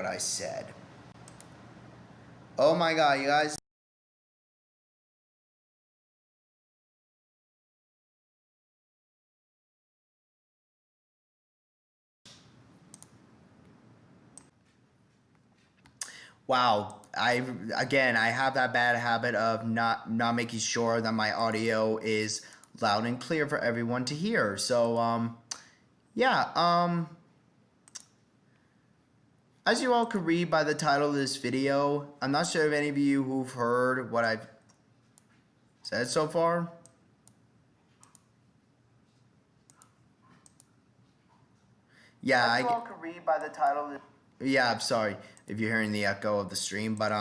what I said. Oh my god, you guys. Wow, I have that bad habit of not making sure that my audio is loud and clear for everyone to hear. So yeah, as you all could read by the title of this video, I'm not sure if any of you who've heard what I've said so far. Yeah, as you all could read by the title of this. Yeah, I'm sorry if you're hearing the echo of the stream, but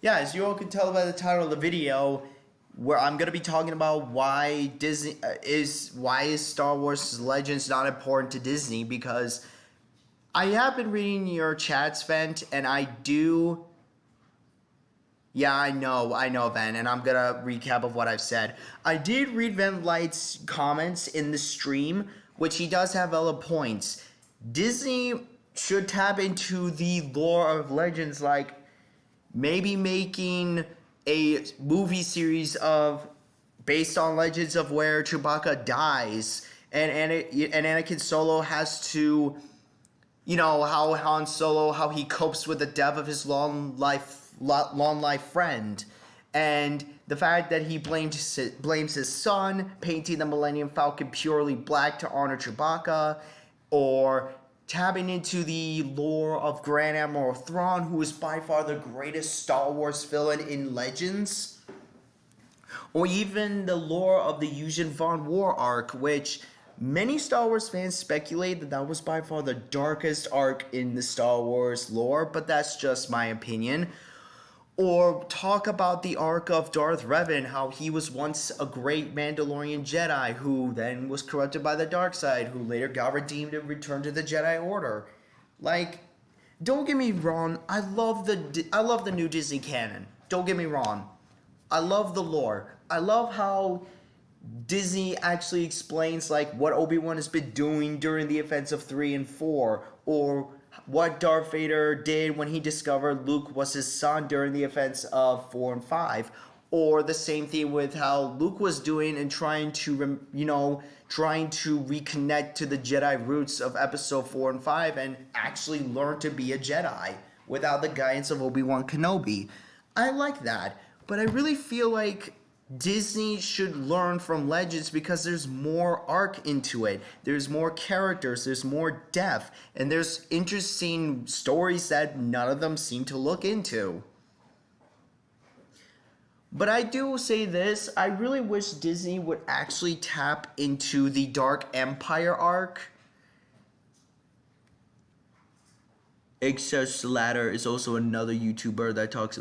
yeah, as you all can tell by the title of the video, where I'm gonna be talking about why Disney why is Star Wars Legends not important to Disney, because I have been reading your chats, Vent, and I do. Yeah, I know, Vent, and I'm gonna recap of what I've said. I did read Vent Light's comments in the stream, which he does have valid points. Disney should tap into the lore of Legends, like maybe making a movie series of based on Legends of where Chewbacca dies, and Anakin Solo has to, you know, how Han Solo, how he copes with the death of his long life friend, and the fact that he blames his son, painting the Millennium Falcon purely black to honor Chewbacca, or tapping into the lore of Grand Admiral Thrawn, who is by far the greatest Star Wars villain in Legends, or even the lore of the Yuuzhan Vong War arc, which many Star Wars fans speculate that was by far the darkest arc in the Star Wars lore, but that's just my opinion. Or talk about the arc of Darth Revan, how he was once a great Mandalorian Jedi who then was corrupted by the dark side, who later got redeemed and returned to the Jedi Order. Like, don't get me wrong, I love the new Disney canon. Don't get me wrong. I love the lore. I love how Disney actually explains like what Obi-Wan has been doing during the events of 3 and 4, or what Darth Vader did when he discovered Luke was his son during the events of 4 and 5, or the same thing with how Luke was doing and trying to reconnect to the Jedi roots of episode 4 and 5 and actually learn to be a Jedi without the guidance of Obi-Wan Kenobi. I like that, but I really feel like Disney should learn from Legends because there's more arc into it. There's more characters, there's more depth, and there's interesting stories that none of them seem to look into. But I do say this, I really wish Disney would actually tap into the Dark Empire arc. Excess Ladder is also another YouTuber that talks.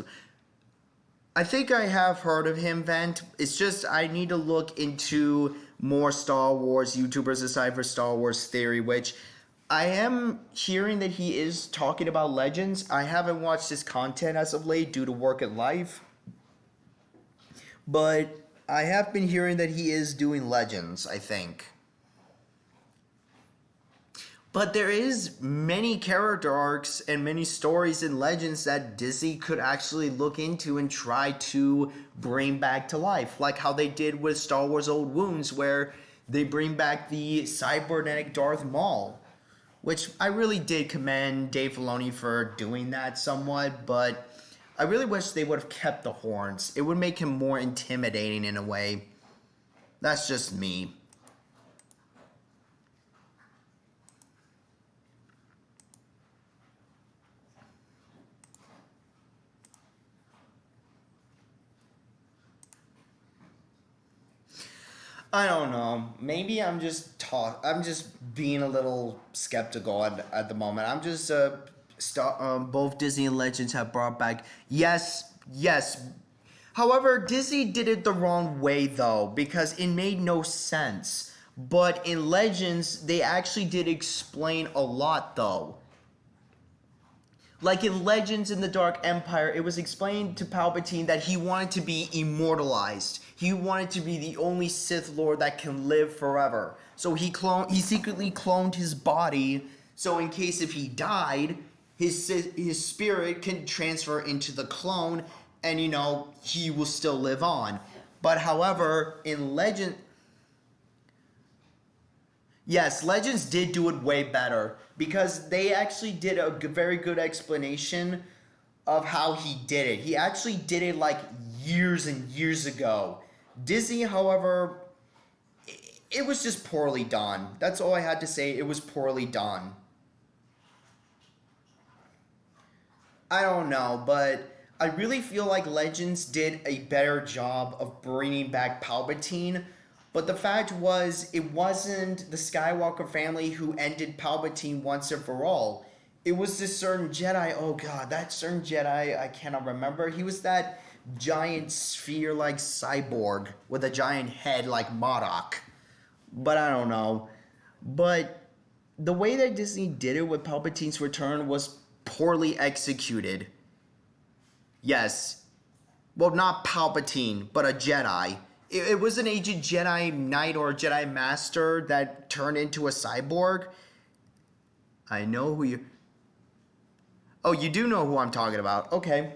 I think I have heard of him, Vent. It's just I need to look into more Star Wars YouTubers aside for Star Wars Theory, which I am hearing that he is talking about Legends. I haven't watched his content as of late due to work and life, but I have been hearing that he is doing Legends, I think. But there is many character arcs and many stories in Legends that Disney could actually look into and try to bring back to life. Like how they did with Star Wars Old Wounds, where they bring back the cybernetic Darth Maul. Which I really did commend Dave Filoni for doing that somewhat, but I really wish they would have kept the horns. It would make him more intimidating in a way. That's just me. I don't know. Maybe I'm just being a little skeptical at the moment. I'm just both Disney and Legends have brought back. Yes. However, Disney did it the wrong way though, because it made no sense. But in Legends, they actually did explain a lot though. Like in Legends in the Dark Empire, it was explained to Palpatine that he wanted to be immortalized. He wanted to be the only Sith Lord that can live forever. So he secretly cloned his body, so in case if he died, his spirit can transfer into the clone, and he will still live on. But however, in Legend, yes, Legends did do it way better because they actually did a very good explanation of how he did it. He actually did it like years and years ago. Disney, however, it was just poorly done. That's all I had to say. It was poorly done. I don't know, but I really feel like Legends did a better job of bringing back Palpatine. But the fact was, it wasn't the Skywalker family who ended Palpatine once and for all. It was this certain Jedi. Oh god, that certain Jedi, I cannot remember. He was that giant sphere-like cyborg with a giant head like MODOK. But I don't know. But the way that Disney did it with Palpatine's return was poorly executed. Yes. Well, not Palpatine, but a Jedi. It was an aged Jedi Knight or a Jedi Master that turned into a cyborg. I know who you... Oh, you do know who I'm talking about. Okay.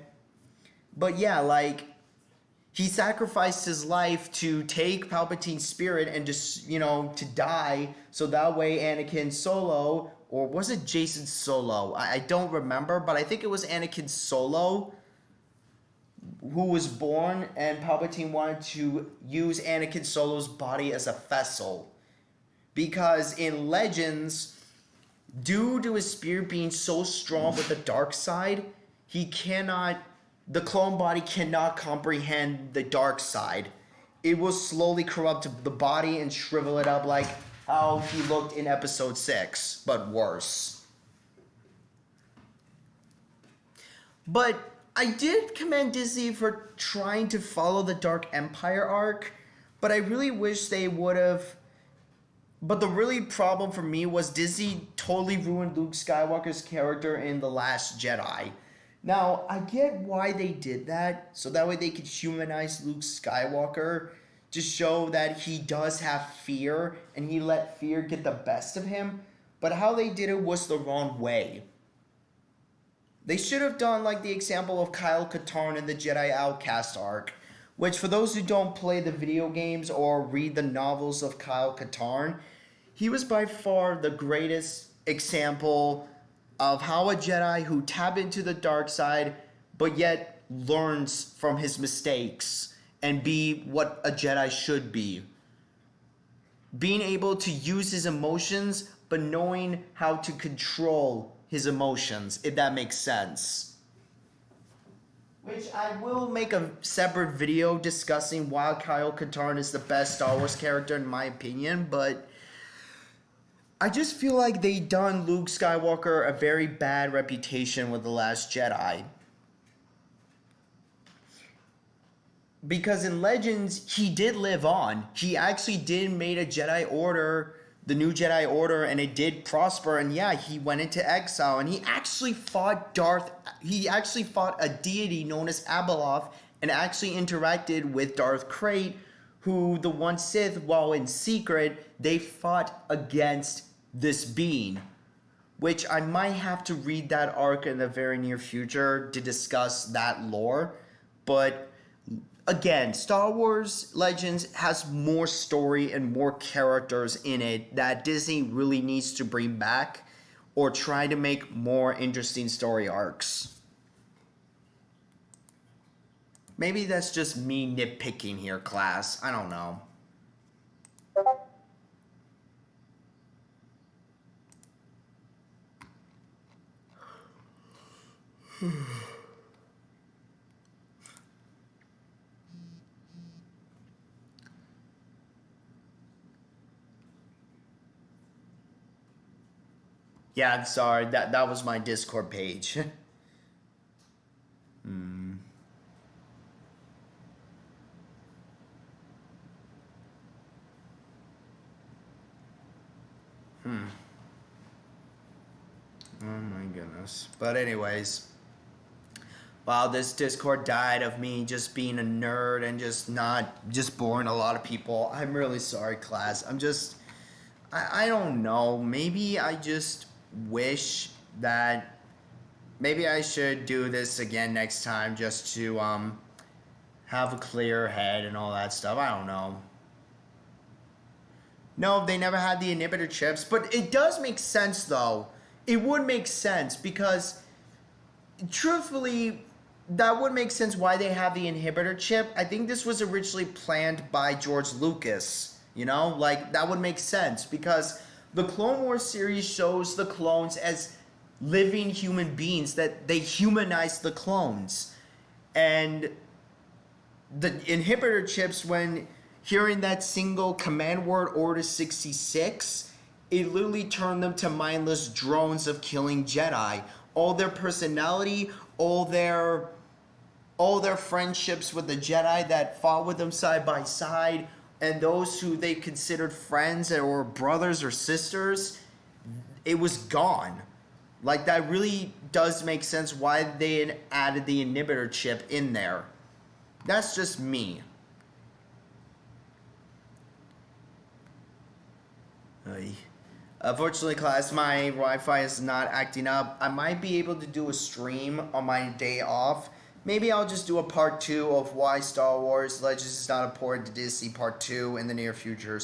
But yeah, like, he sacrificed his life to take Palpatine's spirit and just, to die. So that way Anakin Solo, or was it Jason Solo? I don't remember, but I think it was Anakin Solo who was born, and Palpatine wanted to use Anakin Solo's body as a vessel. Because in Legends, due to his spirit being so strong with the dark side, the clone body cannot comprehend the dark side. It will slowly corrupt the body and shrivel it up like how he looked in episode 6, but worse. But I did commend Disney for trying to follow the Dark Empire arc, but I really wish they would have. But the really problem for me was Disney totally ruined Luke Skywalker's character in The Last Jedi. Now, I get why they did that, so that way they could humanize Luke Skywalker to show that he does have fear, and he let fear get the best of him, but how they did it was the wrong way. They should have done like the example of Kyle Katarn in the Jedi Outcast arc, which for those who don't play the video games or read the novels of Kyle Katarn, he was by far the greatest example of how a Jedi who tapped into the dark side but yet learns from his mistakes and be what a Jedi should be. Being able to use his emotions but knowing how to control his emotions, if that makes sense. Which I will make a separate video discussing why Kyle Katarn is the best Star Wars character in my opinion, but I just feel like they done Luke Skywalker a very bad reputation with The Last Jedi. Because in Legends, he did live on. He actually did make a Jedi Order, the new Jedi Order, and it did prosper, and yeah, he went into exile, and he actually fought a deity known as Abeloth, and actually interacted with Darth Krayt, who the one Sith, while in secret, they fought against this being. Which I might have to read that arc in the very near future to discuss that lore, but again, Star Wars Legends has more story and more characters in it that Disney really needs to bring back or try to make more interesting story arcs. Maybe that's just me nitpicking here, class. I don't know. Yeah, I'm sorry. That was my Discord page. Oh my goodness. But anyways, wow, this Discord died of me just being a nerd and just boring a lot of people. I'm really sorry, class. I don't know. Maybe I just wish that maybe I should do this again next time just to have a clear head and all that stuff. I don't know. No, they never had the inhibitor chips, but it does make sense though. It would make sense because truthfully, that would make sense why they have the inhibitor chip. I think this was originally planned by George Lucas. You know, like that would make sense because the Clone Wars series shows the clones as living human beings, that they humanize the clones. And the inhibitor chips, when hearing that single command word, Order 66, it literally turned them to mindless drones of killing Jedi. All their personality, all their friendships with the Jedi that fought with them side by side, and those who they considered friends or brothers or sisters, it was gone. Like, that really does make sense why they had added the inhibitor chip in there. That's just me. Unfortunately, class, my Wi-Fi is not acting up. I might be able to do a stream on my day off. Maybe I'll just do a part 2 of why Star Wars Legends is not important to Disney part 2 in the near future.